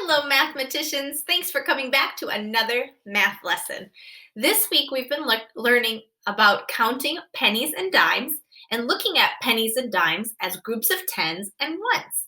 Hello, mathematicians. Thanks for coming back to another math lesson. This week we've been learning about counting pennies and dimes and looking at pennies and dimes as groups of tens and ones.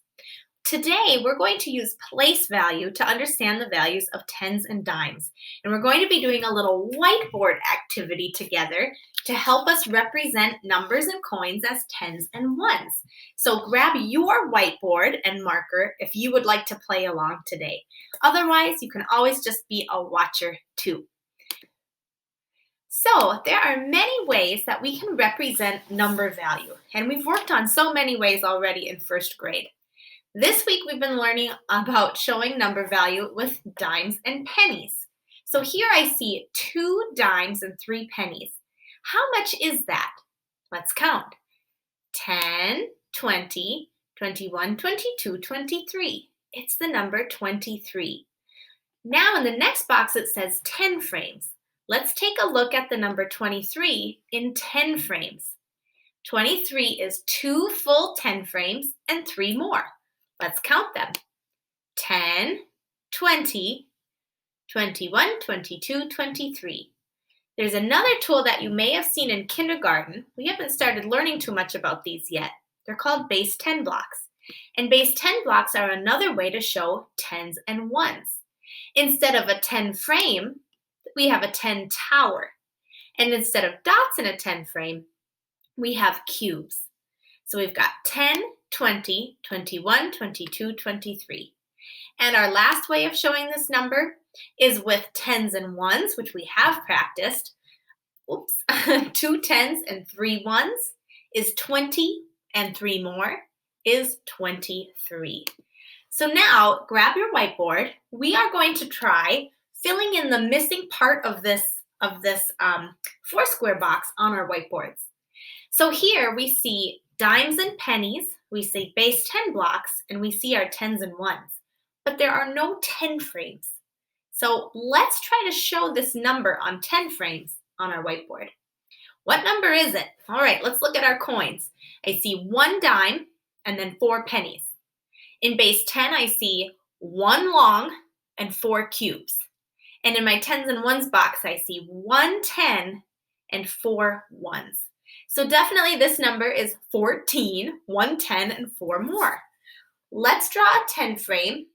Today we're going to use place value to understand the values of tens and dimes. And we're going to be doing a little whiteboard activity together to help us represent numbers and coins as tens and ones. So grab your whiteboard and marker if you would like to play along today. Otherwise, you can always just be a watcher too. So there are many ways that we can represent number value, and we've worked on so many ways already in first grade. This week we've been learning about showing number value with dimes and pennies. So here I see 2 dimes and 3 pennies. How much is that? Let's count. 10, 20, 21, 22, 23. It's the number 23. Now in the next box it says 10 frames. Let's take a look at the number 23 in 10 frames. 23 is 2 full 10 frames and 3 more. Let's count them. 10, 20, 21, 22, 23. There's another tool that you may have seen in kindergarten. We haven't started learning too much about these yet. They're called base 10 blocks. And base 10 blocks are another way to show tens and ones. Instead of a 10 frame, we have a 10 tower. And instead of dots in a 10 frame, we have cubes. So we've got 10, 20, 21, 22, 23. And our last way of showing this number is with tens and ones, which we have practiced. 2 tens and 3 ones is 20, and 3 more is 23. So now grab your whiteboard. We are going to try filling in the missing part of this four square box on our whiteboards. So here we see dimes and pennies, we see base 10 blocks, and we see our tens and ones. But there are no 10 frames. So let's try to show this number on 10 frames on our whiteboard. What number is it? All right, let's look at our coins. I see 1 dime and then 4 pennies. In base 10, I see 1 long and 4 cubes. And in my tens and ones box, I see 1 10 and 4 ones. So definitely this number is 14, 1 10, and 4 more. Let's draw a 10 frame.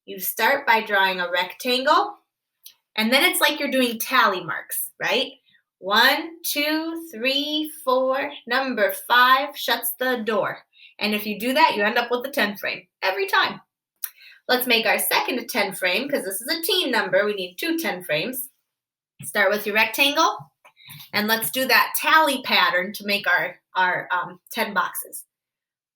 You start by drawing a rectangle, and then it's like you're doing tally marks, right? 1, 2, 3, 4, number 5 shuts the door. And if you do that, you end up with a 10 frame every time. Let's make our second 10 frame, because this is a teen number. We need 2 10 frames. Start with your rectangle, and let's do that tally pattern to make our 10 boxes.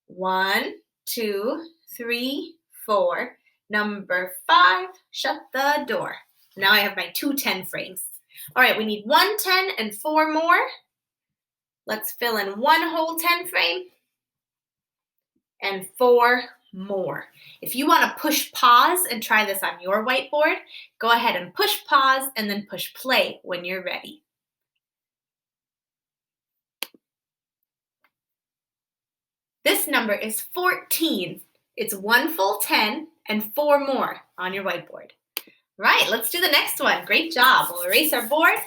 1, 2, 3, 4. Number 5, shut the door. Now I have my 2 10 frames. All right, we need 1 10 and 4 more. Let's fill in 1 whole 10 frame and 4 more. If you want to push pause and try this on your whiteboard, go ahead and push pause and then push play when you're ready. This number is 14. It's 1 full 10 and 4 more on your whiteboard. Right, let's do the next one. Great job. We'll erase our board.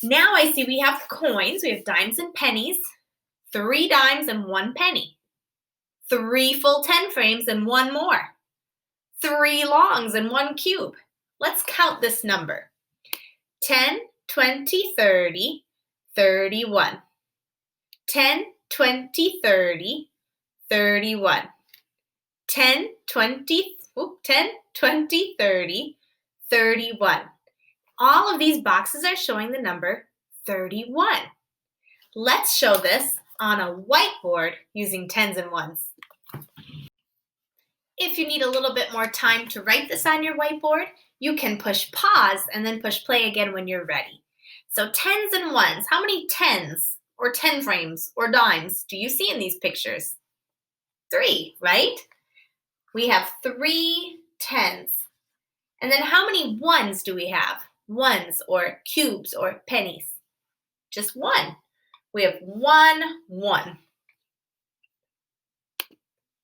Now I see we have coins. We have dimes and pennies, 3 dimes and 1 penny, 3 full 10 frames and 1 more, 3 longs and 1 cube. Let's count this number. 10, 20, 30, 31. 10, 20, 30, 31. 10, 20, 30, 31. All of these boxes are showing the number 31. Let's show this on a whiteboard using tens and ones. If you need a little bit more time to write this on your whiteboard, you can push pause and then push play again when you're ready. So tens and ones, how many tens or 10 frames or dimes do you see in these pictures? 3, right? We have 3 tens. And then how many ones do we have? Ones or cubes or pennies? Just 1. We have 1 1.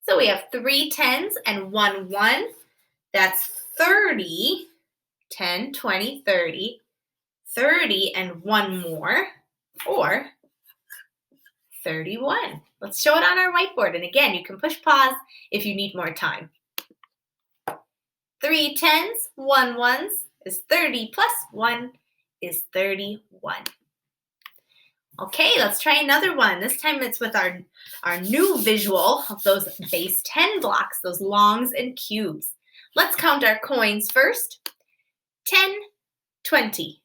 So we have 3 10s and 1 1. That's 30, 10, 20, 30, 30 and one more, or 31. Let's show it on our whiteboard. And again, you can push pause if you need more time. 3 tens, 1 ones is 30 plus 1 is 31. Okay, let's try another one. This time it's with our new visual of those base 10 blocks, those longs and cubes. Let's count our coins first. 10, 20,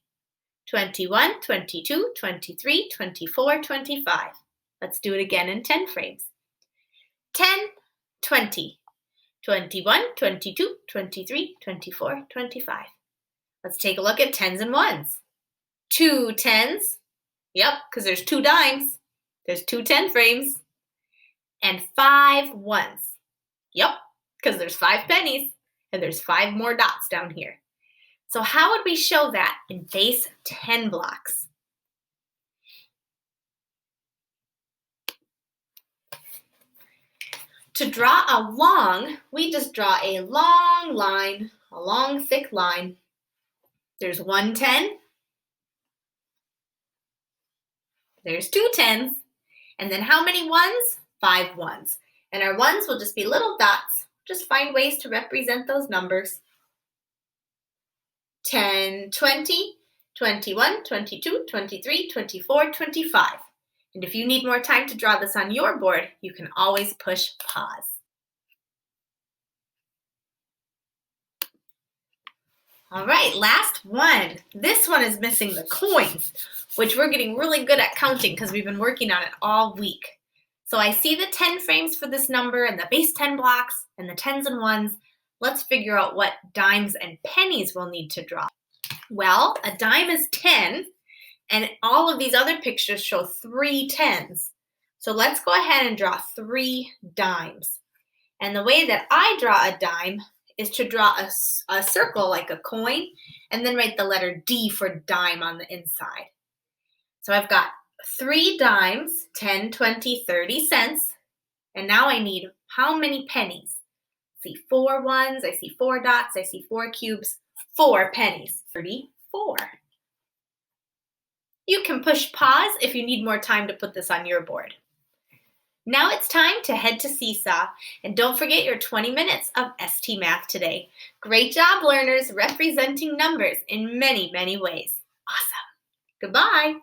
21, 22, 23, 24, 25. Let's do it again in 10 frames. 10, 20, 21, 22, 23, 24, 25. Let's take a look at tens and ones. 2 tens. Yep, because there's 2 dimes. There's 2 10 frames. And 5 ones. Yep, because there's 5 pennies. And there's 5 more dots down here. So how would we show that in base 10 blocks? To draw a long, we just draw a long line, a long thick line. There's 1 10. There's 2 10s. And then how many ones? 5 ones. And our ones will just be little dots. Just find ways to represent those numbers. 10, 20, 21, 22, 23, 24, 25. And if you need more time to draw this on your board, you can always push pause. All right, last one. This one is missing the coins, which we're getting really good at counting because we've been working on it all week. So I see the 10 frames for this number and the base 10 blocks and the tens and ones. Let's figure out what dimes and pennies we'll need to draw. Well, a dime is 10, and all of these other pictures show 3 10s. So let's go ahead and draw 3 dimes. And the way that I draw a dime is to draw a circle like a coin and then write the letter D for dime on the inside. So I've got 3 dimes, 10, 20, 30 cents. And now I need how many pennies? I see 4 ones, I see 4 dots, I see 4 cubes, 4 pennies, 34. You can push pause if you need more time to put this on your board. Now it's time to head to Seesaw, and don't forget your 20 minutes of ST Math today. Great job, learners, representing numbers in many, many ways. Awesome. Goodbye.